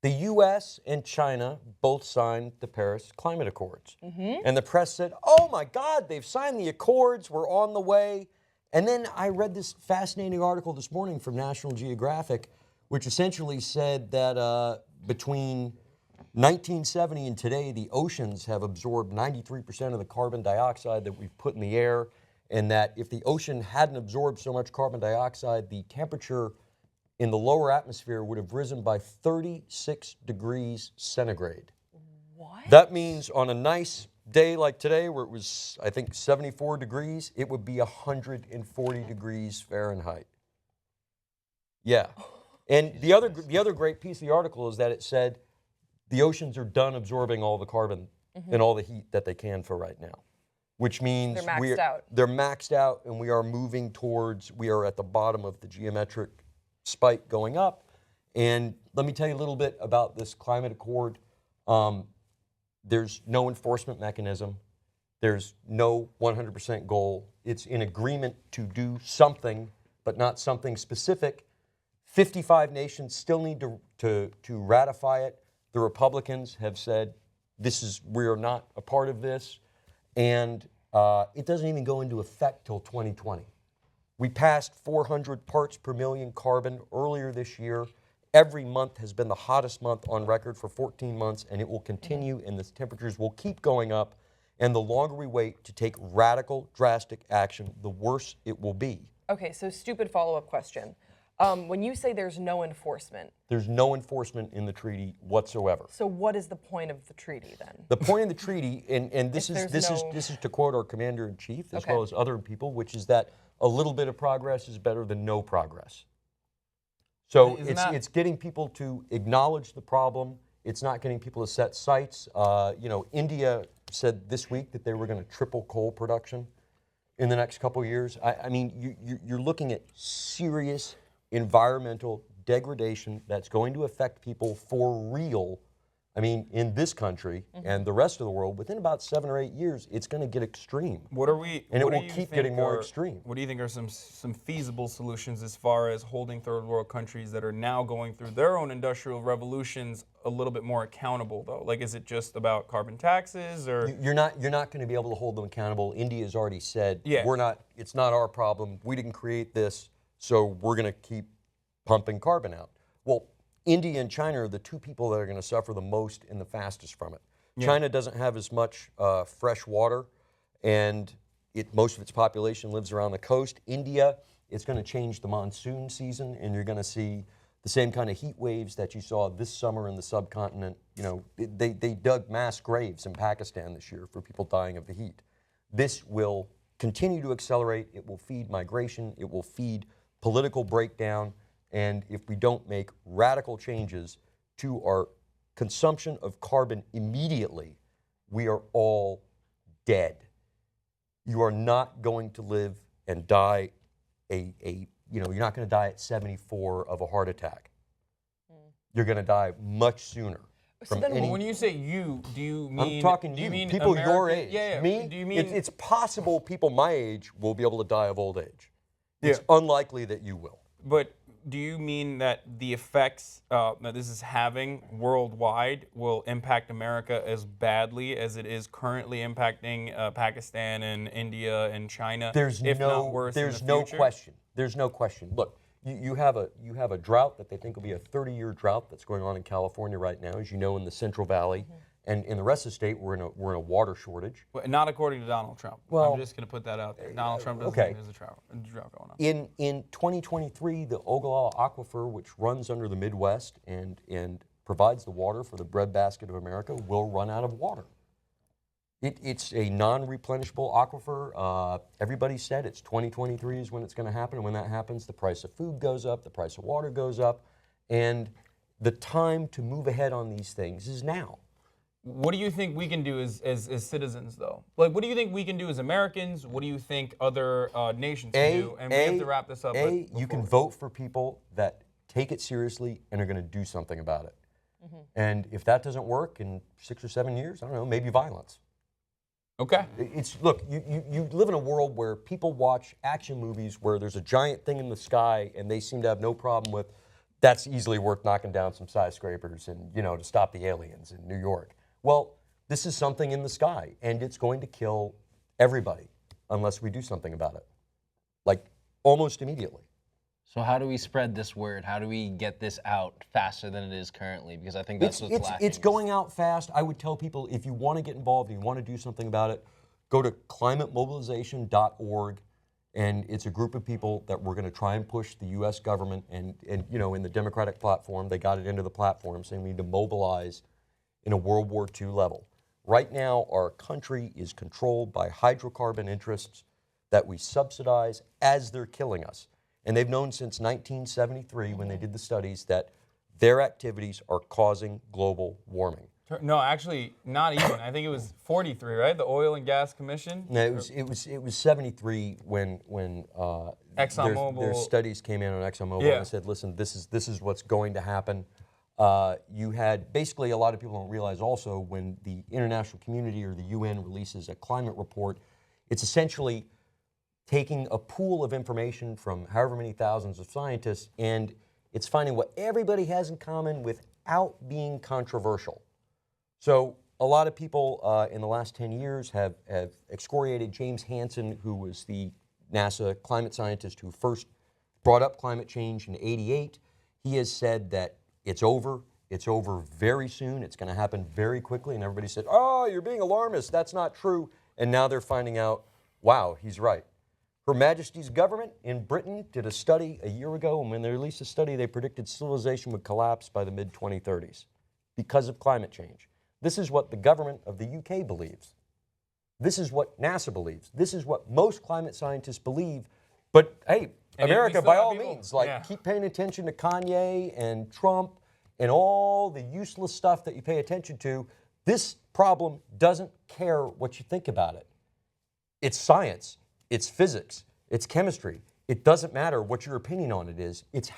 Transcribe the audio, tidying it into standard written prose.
the U.S. and China both signed the Paris Climate Accords. And the press said, oh my God, they've signed the accords, we're on the way. And then I read this fascinating article this morning from National Geographic, which essentially said that between 1970 and today, the oceans have absorbed 93% of the carbon dioxide that we've put in the air, and that if the ocean hadn't absorbed so much carbon dioxide, the temperature in the lower atmosphere would have risen by 36 degrees centigrade. What? That means on a nice day like today, where it was, I think, 74 degrees, it would be 140 degrees Fahrenheit. Yeah. And the other great piece of the article is that it said the oceans are done absorbing all the carbon and all the heat that they can for right now, which means they're maxed out. They're maxed out, and we are moving towards, we are at the bottom of the geometric spike going up. And let me tell you a little bit about this climate accord. There's no enforcement mechanism. There's no 100% goal. It's in agreement to do something, but not something specific. 55 nations still need to ratify it. The Republicans have said, we're not a part of this. And it doesn't even go into effect till 2020. We passed 400 parts per million carbon earlier this year. Every month has been the hottest month on record for 14 months, and it will continue, and the temperatures will keep going up. And the longer we wait to take radical, drastic action, the worse it will be. Okay, so stupid follow-up question. When you say there's no enforcement. There's no enforcement in the treaty whatsoever. So what is the point of the treaty then? The point of the treaty, and this is to quote our commander-in-chief as well as other people, which is that a little bit of progress is better than no progress. So it's getting people to acknowledge the problem. It's not getting people to set sights. India said this week that they were going to triple coal production in the next couple of years. I mean, you're looking at serious environmental degradation that's going to affect people for real. I mean, in this country and the rest of the world, within about 7 or 8 years, it's going to get extreme. And it will keep getting more extreme. What do you think are some feasible solutions as far as holding third world countries that are now going through their own industrial revolutions a little bit more accountable, though? Like, is it just about carbon taxes, or you're not going to be able to hold them accountable? India has already said, we're not. It's not our problem. We didn't create this, so we're going to keep pumping carbon out. Well, India and China are the two people that are going to suffer the most and the fastest from it. Yeah. China doesn't have as much fresh water, and most of its population lives around the coast. India, it's going to change the monsoon season, and you're going to see the same kind of heat waves that you saw this summer in the subcontinent. You know, they dug mass graves in Pakistan this year for people dying of the heat. This will continue to accelerate. It will feed migration. It will feed political breakdown. And if we don't make radical changes to our consumption of carbon immediately, we are all dead. You are not going to live and die you're not going to die at 74 of a heart attack. You're going to die much sooner. So then when you say you, do you mean... I'm talking you, people American, your age. Yeah. Me, do you mean... it's possible people my age will be able to die of old age. It's unlikely that you will. But do you mean that the effects that this is having worldwide will impact America as badly as it is currently impacting Pakistan and India and China? Not worse there's in the future? No question. There's no question. Look, you have a drought that they think will be a 30-year drought that's going on in California right now, as you know, in the Central Valley. And in the rest of the state, we're in a water shortage. Well, not according to Donald Trump. Well, I'm just going to put that out there. Donald Trump doesn't think there's a drought going on. In 2023, the Ogallala Aquifer, which runs under the Midwest and provides the water for the breadbasket of America, will run out of water. It's a non-replenishable aquifer. Everybody said it's 2023 is when it's going to happen. And when that happens, the price of food goes up, the price of water goes up. And the time to move ahead on these things is now. What do you think we can do as citizens, though? Like, what do you think we can do as Americans? What do you think other nations can do? And we have to wrap this up. You can vote for people that take it seriously and are going to do something about it. And if that doesn't work in 6 or 7 years, I don't know, maybe violence. Okay. Look, you live in a world where people watch action movies where there's a giant thing in the sky and they seem to have no problem with that's easily worth knocking down some skyscrapers and, to stop the aliens in New York. Well, this is something in the sky, and it's going to kill everybody unless we do something about it, like almost immediately. So how do we spread this word? How do we get this out faster than it is currently? Because I think that's what's lacking. It's going out fast. I would tell people, if you want to get involved and you want to do something about it, go to climatemobilization.org, and it's a group of people that we're going to try and push the U.S. government, and in the Democratic platform, they got it into the platform, saying we need to mobilize in a World War II level. Right now, our country is controlled by hydrocarbon interests that we subsidize as they're killing us. And they've known since 1973, when they did the studies, that their activities are causing global warming. No, actually, not even. I think it was 43, right? The Oil and Gas Commission. No, it was 73 when ExxonMobil. their studies came in on ExxonMobil, Yeah. and they said, listen, this is what's going to happen. You had basically, a lot of people don't realize also, when the international community or the UN releases a climate report, it's essentially taking a pool of information from however many thousands of scientists, and it's finding what everybody has in common without being controversial. So a lot of people in the last 10 years have excoriated James Hansen, who was the NASA climate scientist who first brought up climate change in '88. He has said that it's over very soon, it's going to happen very quickly, and everybody said, oh, you're being alarmist, that's not true. And now they're finding out, wow, he's right. Her Majesty's government in Britain did a study a year ago, and when they released a study, they predicted civilization would collapse by the mid-2030s because of climate change. This is what the government of the UK believes. This is what NASA believes. This is what most climate scientists believe. But hey, And America, we still by have all people- means, keep paying attention to Kanye and Trump and all the useless stuff that you pay attention to. This problem doesn't care what you think about it. It's science. It's physics, it's chemistry. It doesn't matter what your opinion on it is. It's